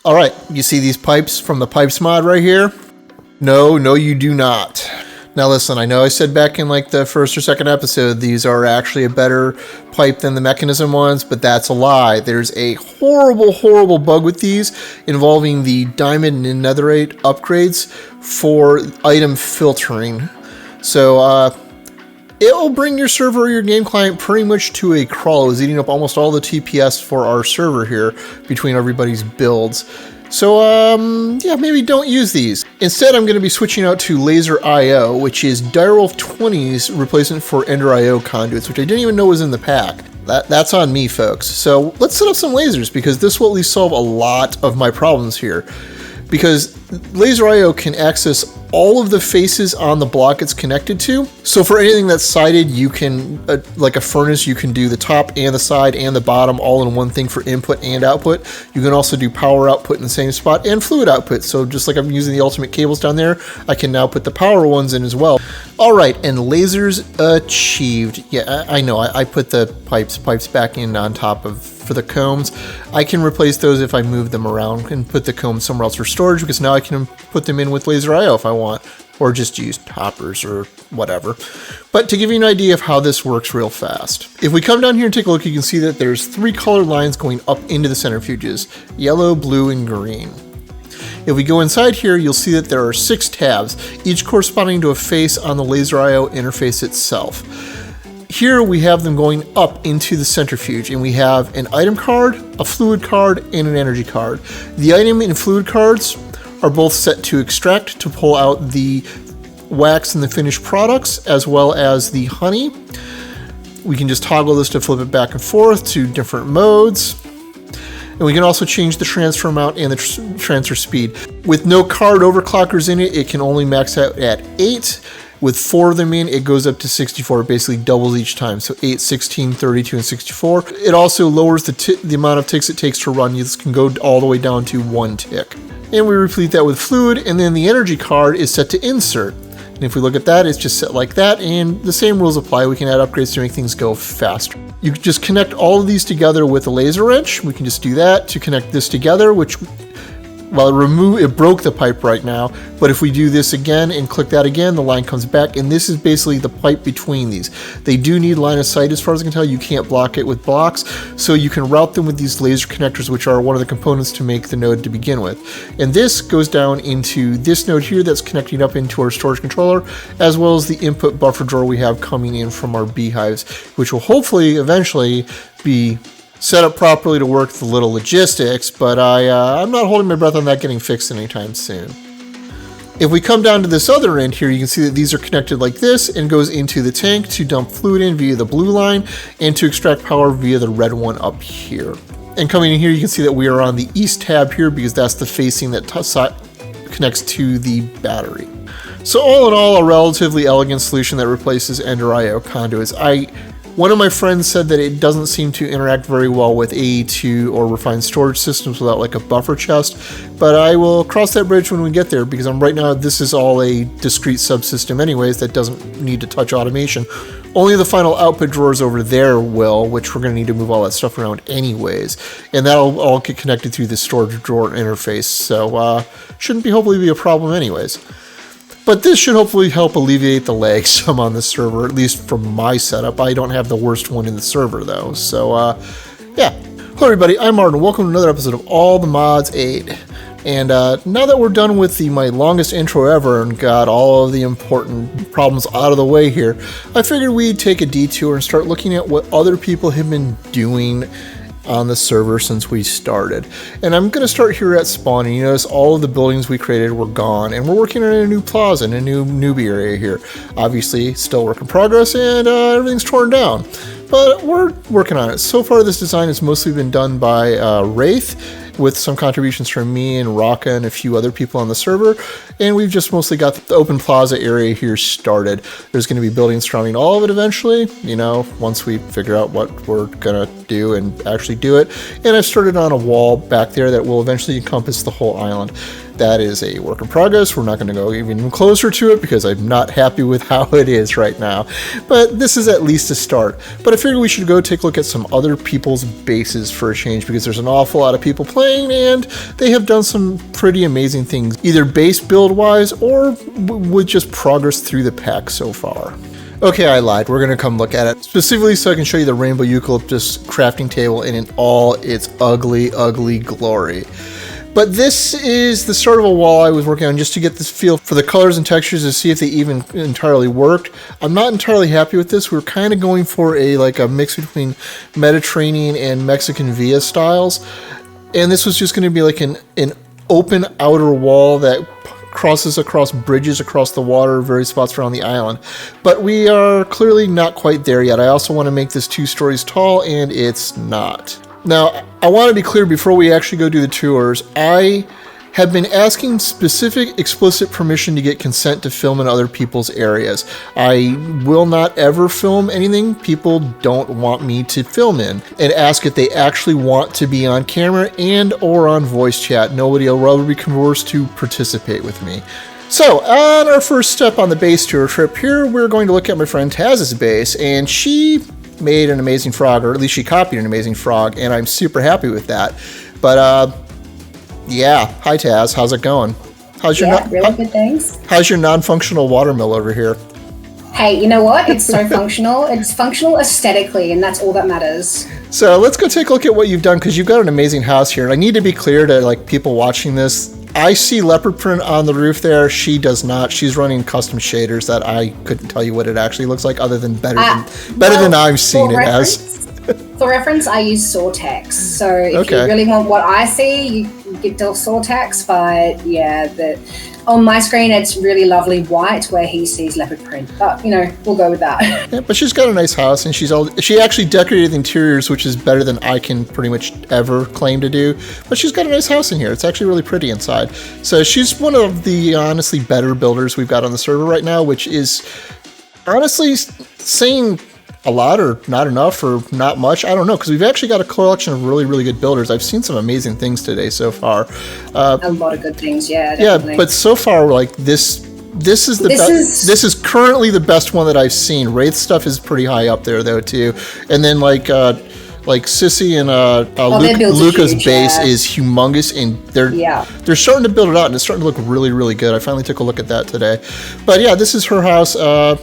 All right, you see these pipes from the pipes mod right here? No, you do not. Now listen, I know I said back in like the first or second episode, these are actually a better pipe than the mechanism ones, but that's a lie. There's a horrible bug with these involving the diamond and netherite upgrades for item filtering. So, it will bring your server or your game client pretty much to a crawl. It was eating up almost all the TPS for our server here between everybody's builds. So, yeah, maybe don't use these. Instead, I'm going to be switching out to Laser IO, which is Direwolf 20's replacement for Ender IO conduits, which I didn't even know was in the pack. That's on me, folks. So let's set up some lasers, because this will at least solve a lot of my problems here. Because Laser IO can access all of the faces on the block it's connected to. So for anything that's sided, you can, like a furnace, you can do the top and the side and the bottom all in one thing for input and output. You can also do power output in the same spot and fluid output. So just like I'm using the ultimate cables down there, I can now put the power ones in as well. All right, and lasers achieved. Yeah, I know, I put the pipes back in on top of, for the combs. I can replace those if I move them around and put the combs somewhere else for storage, because now I can put them in with Laser IO if I want, or just use hoppers or whatever. But to give you an idea of how this works real fast, if we come down here and take a look, you can see that there's 3 colored lines going up into the centrifuges: yellow, blue, and green. If we go inside here, you'll see that there are 6 tabs, each corresponding to a face on the Laser IO interface itself. Here we have them going up into the centrifuge, and we have an item card, a fluid card, and an energy card. The item and fluid cards are both set to extract to pull out the wax and the finished products, as well as the honey. We can just toggle this to flip it back and forth to different modes. And we can also change the transfer amount and the transfer speed. With no card overclockers in it, it can only max out at 8. With 4 of them in, it goes up to 64. It basically doubles each time. So 8, 16, 32, and 64. It also lowers the amount of ticks it takes to run. This can go all the way down to 1 tick. And we replete that with fluid, and then the energy card is set to insert. And if we look at that, it's just set like that, and the same rules apply. We can add upgrades to make things go faster. You can just connect all of these together with a laser wrench. We can just do that to connect this together, which, well, it broke the pipe right now, but if we do this again and click that again, the line comes back, and this is basically the pipe between these. They do need line of sight, as far as I can tell. You can't block it with blocks, so you can route them with these laser connectors, which are one of the components to make the node to begin with. And this goes down into this node here that's connecting up into our storage controller, as well as the input buffer drawer we have coming in from our beehives, which will hopefully eventually be set up properly to work the little logistics, but I'm not holding my breath on that getting fixed anytime soon. If we come down to this other end here, you can see that these are connected like this and goes into the tank to dump fluid in via the blue line and to extract power via the red one up here. And coming in here, you can see that we are on the east tab here, because that's the facing that connects to the battery. So all in all, a relatively elegant solution that replaces Ender IO conduits. One of my friends said that it doesn't seem to interact very well with AE2 or refined storage systems without like a buffer chest, but I will cross that bridge when we get there, because right now this is all a discrete subsystem anyways that doesn't need to touch automation. Only the final output drawers over there will, which we're going to need to move all that stuff around anyways, and that'll all get connected through the storage drawer interface, so shouldn't hopefully be a problem anyways. But this should hopefully help alleviate the lag some on the server, at least from my setup. I don't have the worst one in the server though, so yeah. Hello everybody, I'm Martin. Welcome to another episode of All the Mods Aid. And now that we're done with my longest intro ever and got all of the important problems out of the way here, I figured we'd take a detour and start looking at what other people have been doing on the server since we started. And I'm going to start here at spawn, and you notice all of the buildings we created were gone, and we're working on a new plaza and a new newbie area here. Obviously still work in progress, and everything's torn down, but we're working on it. So far this design has mostly been done by Wraith, with some contributions from me and Raka and a few other people on the server, and we've just mostly got the open plaza area here started. There's going to be buildings surrounding all of it eventually, you know, once we figure out what we're going to do and actually do it. And I've started on a wall back there that will eventually encompass the whole island. that is a work in progress. We're not going to go even closer to it because I'm not happy with how it is right now. But this is at least a start. But I figured we should go take a look at some other people's bases for a change, because there's an awful lot of people playing and they have done some pretty amazing things, either base build wise or with just progress through the pack so far. Okay, I lied. We're going to come look at it specifically so I can show you the rainbow eucalyptus crafting table in all its ugly, ugly glory. But this is the start of a wall I was working on just to get this feel for the colors and textures to see if they even entirely worked. I'm not entirely happy with this. We're kind of going for a mix between Mediterranean and Mexican villa styles. And this was just going to be like an open outer wall that crosses across bridges across the water, various spots around the island. But we are clearly not quite there yet. I also want to make this 2 stories tall, and it's not. Now, I want to be clear before we actually go do the tours, I have been asking specific explicit permission to get consent to film in other people's areas. I will not ever film anything people don't want me to film in, and ask if they actually want to be on camera and or on voice chat. Nobody will ever be coerced to participate with me. So, on our first step on the base tour trip here, we're going to look at my friend Taz's base, and she made an amazing frog, or at least she copied an amazing frog, and I'm super happy with that. But, yeah. Hi, Taz. How's it going? How's your really good, thanks. How's your non-functional watermill over here? Hey, you know what? It's so functional. It's functional aesthetically, and that's all that matters. So let's go take a look at what you've done, because you've got an amazing house here. And I need to be clear to people watching this. I see leopard print on the roof there. She does not. She's running custom shaders that I couldn't tell you what it actually looks like, other than better than I've seen it as. For reference, I use Sawtex. So if you really want what I see, you get the Sawtex. But yeah, on my screen, it's really lovely white where he sees leopard print. But, we'll go with that. Yeah, but she's got a nice house, and she actually decorated the interiors, which is better than I can pretty much ever claim to do. But she's got a nice house in here. It's actually really pretty inside. So she's one of the honestly better builders we've got on the server right now, which is honestly saying a lot or not enough or not much. I don't know, because we've actually got a collection of really, really good builders. I've seen some amazing things today so far. A lot of good things, yeah. Definitely. Yeah, but so far, this is the best. This is currently the best one that I've seen. Wraith stuff is pretty high up there though too, and then like Sissy and Luca's base is humongous, and they're starting to build it out, and it's starting to look really, really good. I finally took a look at that today. But yeah, this is her house.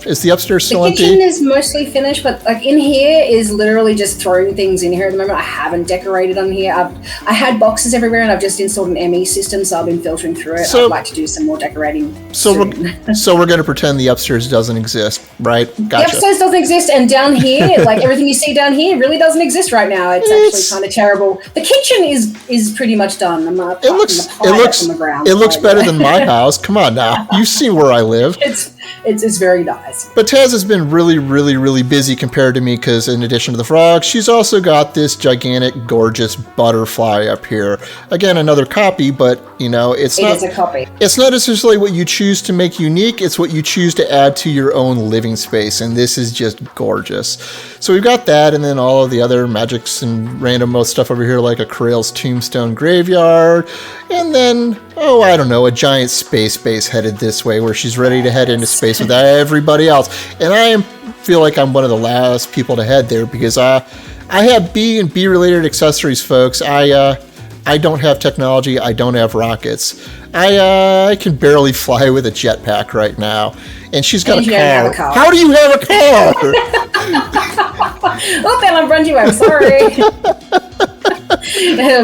Is the upstairs still empty? The kitchen is mostly finished, but in here is literally just throwing things in here at the moment. I haven't decorated on here. I had boxes everywhere, and I've just installed an ME system, so I've been filtering through it. I'd like to do some more decorating soon. We're going to pretend the upstairs doesn't exist, right? Gotcha. The upstairs doesn't exist, and down here, everything you see down here really doesn't exist right now. It's actually kind of terrible. The kitchen is pretty much done. It looks better than my house. Come on now, you see where I live. It's very nice. But Taz has been really, really, really busy compared to me, because in addition to the frog, she's also got this gigantic, gorgeous butterfly up here. Again, another copy, but it's not a copy. It's not necessarily what you choose to make unique. It's what you choose to add to your own living space, and this is just gorgeous. So we've got that, and then all of the other magics and random stuff over here, like a Krail's tombstone graveyard, and then I don't know, a giant space base headed this way, where she's ready to head into space with everybody else. And I feel like I'm one of the last people to head there, because I have B and B related accessories, folks. I don't have technology. I don't have rockets. I can barely fly with a jetpack right now. And she's got a car. How do you have a car? Oh, Ben, I've run you out. Sorry.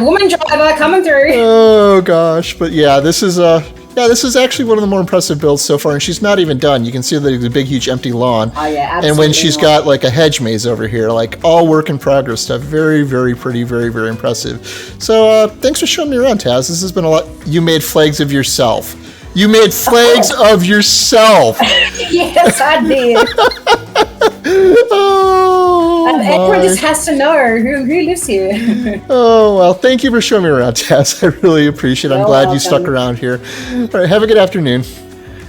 Woman driver coming through. Oh gosh, but yeah, this is actually one of the more impressive builds so far, and she's not even done. You can see the big, huge empty lawn. Oh yeah, absolutely. And when she's got a hedge maze over here, all work in progress stuff. Very, very pretty, very, very impressive. So thanks for showing me around, Taz. This has been a lot. You made flags of yourself. You made flags of yourself. Yes, I did. Everyone just has to know who lives here. Oh, well, thank you for showing me around, Taz. I really appreciate it. I'm glad you stuck around here. All right, have a good afternoon.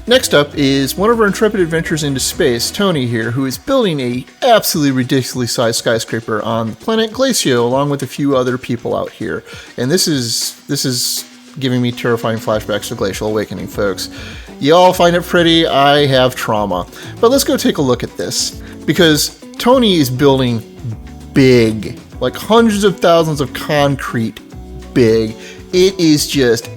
Next up is one of our intrepid adventures into space, Toni here, who is building a absolutely ridiculously sized skyscraper on the planet Glacio, along with a few other people out here. And this is giving me terrifying flashbacks to Glacial Awakening, folks. Y'all find it pretty, I have trauma. But let's go take a look at this, because Toni is building big, like hundreds of thousands of concrete big. It is just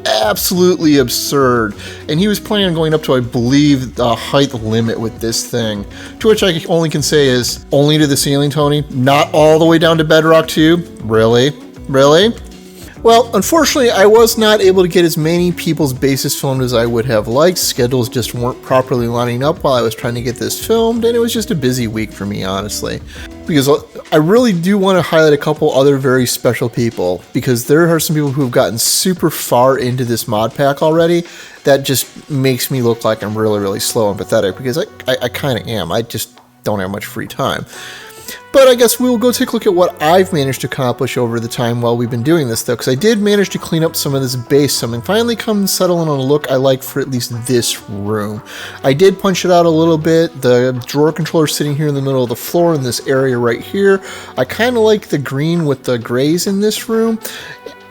absolutely absurd, and he was planning on going up to, I believe, the height limit with this thing, to which I only can say is, only to the ceiling, Toni? Not all the way down to bedrock too? Really? Well, unfortunately, I was not able to get as many people's bases filmed as I would have liked. Schedules just weren't properly lining up while I was trying to get this filmed, and it was just a busy week for me, honestly. Because I really do want to highlight a couple other very special people, because there are some people who have gotten super far into this mod pack already. That just makes me look like I'm really, really slow and pathetic, because I kind of am. I just don't have much free time. But I guess we'll go take a look at what I've managed to accomplish over the time while we've been doing this, though, because I did manage to clean up some of this base some and finally come settle in on a look I like for at least this room. I did punch it out a little bit. The drawer controller sitting here in the middle of the floor in this area right here. I kind of like the green with the grays in this room.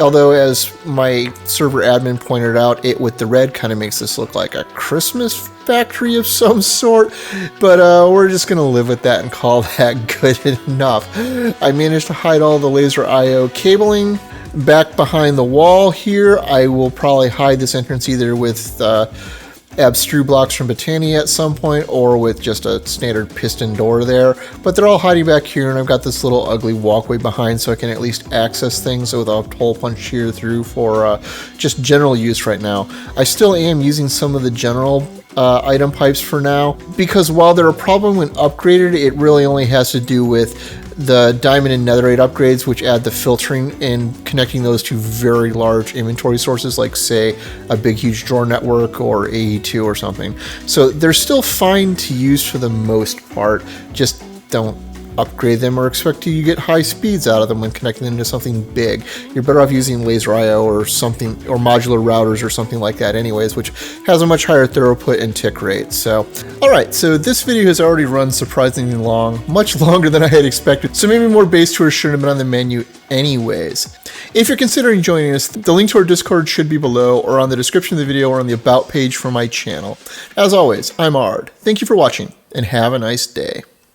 Although, as my server admin pointed out, it with the red kind of makes this look like a Christmas factory of some sort. But we're just going to live with that and call that good enough. I managed to hide all the laser I/O cabling back behind the wall here. I will probably hide this entrance either with abstrue blocks from Botania at some point, or with just a standard piston door there, but they're all hiding back here, and I've got this little ugly walkway behind so I can at least access things without hole punch here through for just general use right now. I still am using some of the general item pipes for now, because while they're a problem when upgraded, it really only has to do with the diamond and netherite upgrades, which add the filtering and connecting those to very large inventory sources, like say a big huge drawer network or AE2 or something. So they're still fine to use for the most part, just don't upgrade them or expect you get high speeds out of them when connecting them to something big. You're better off using laser IO or something, or modular routers or something like that anyways, which has a much higher throughput and tick rate. So, alright, so this video has already run surprisingly long, much longer than I had expected, so maybe more base tours shouldn't have been on the menu anyways. If you're considering joining us, the link to our Discord should be below, or on the description of the video, or on the About page for my channel. As always, I'm Ard. Thank you for watching, and have a nice day.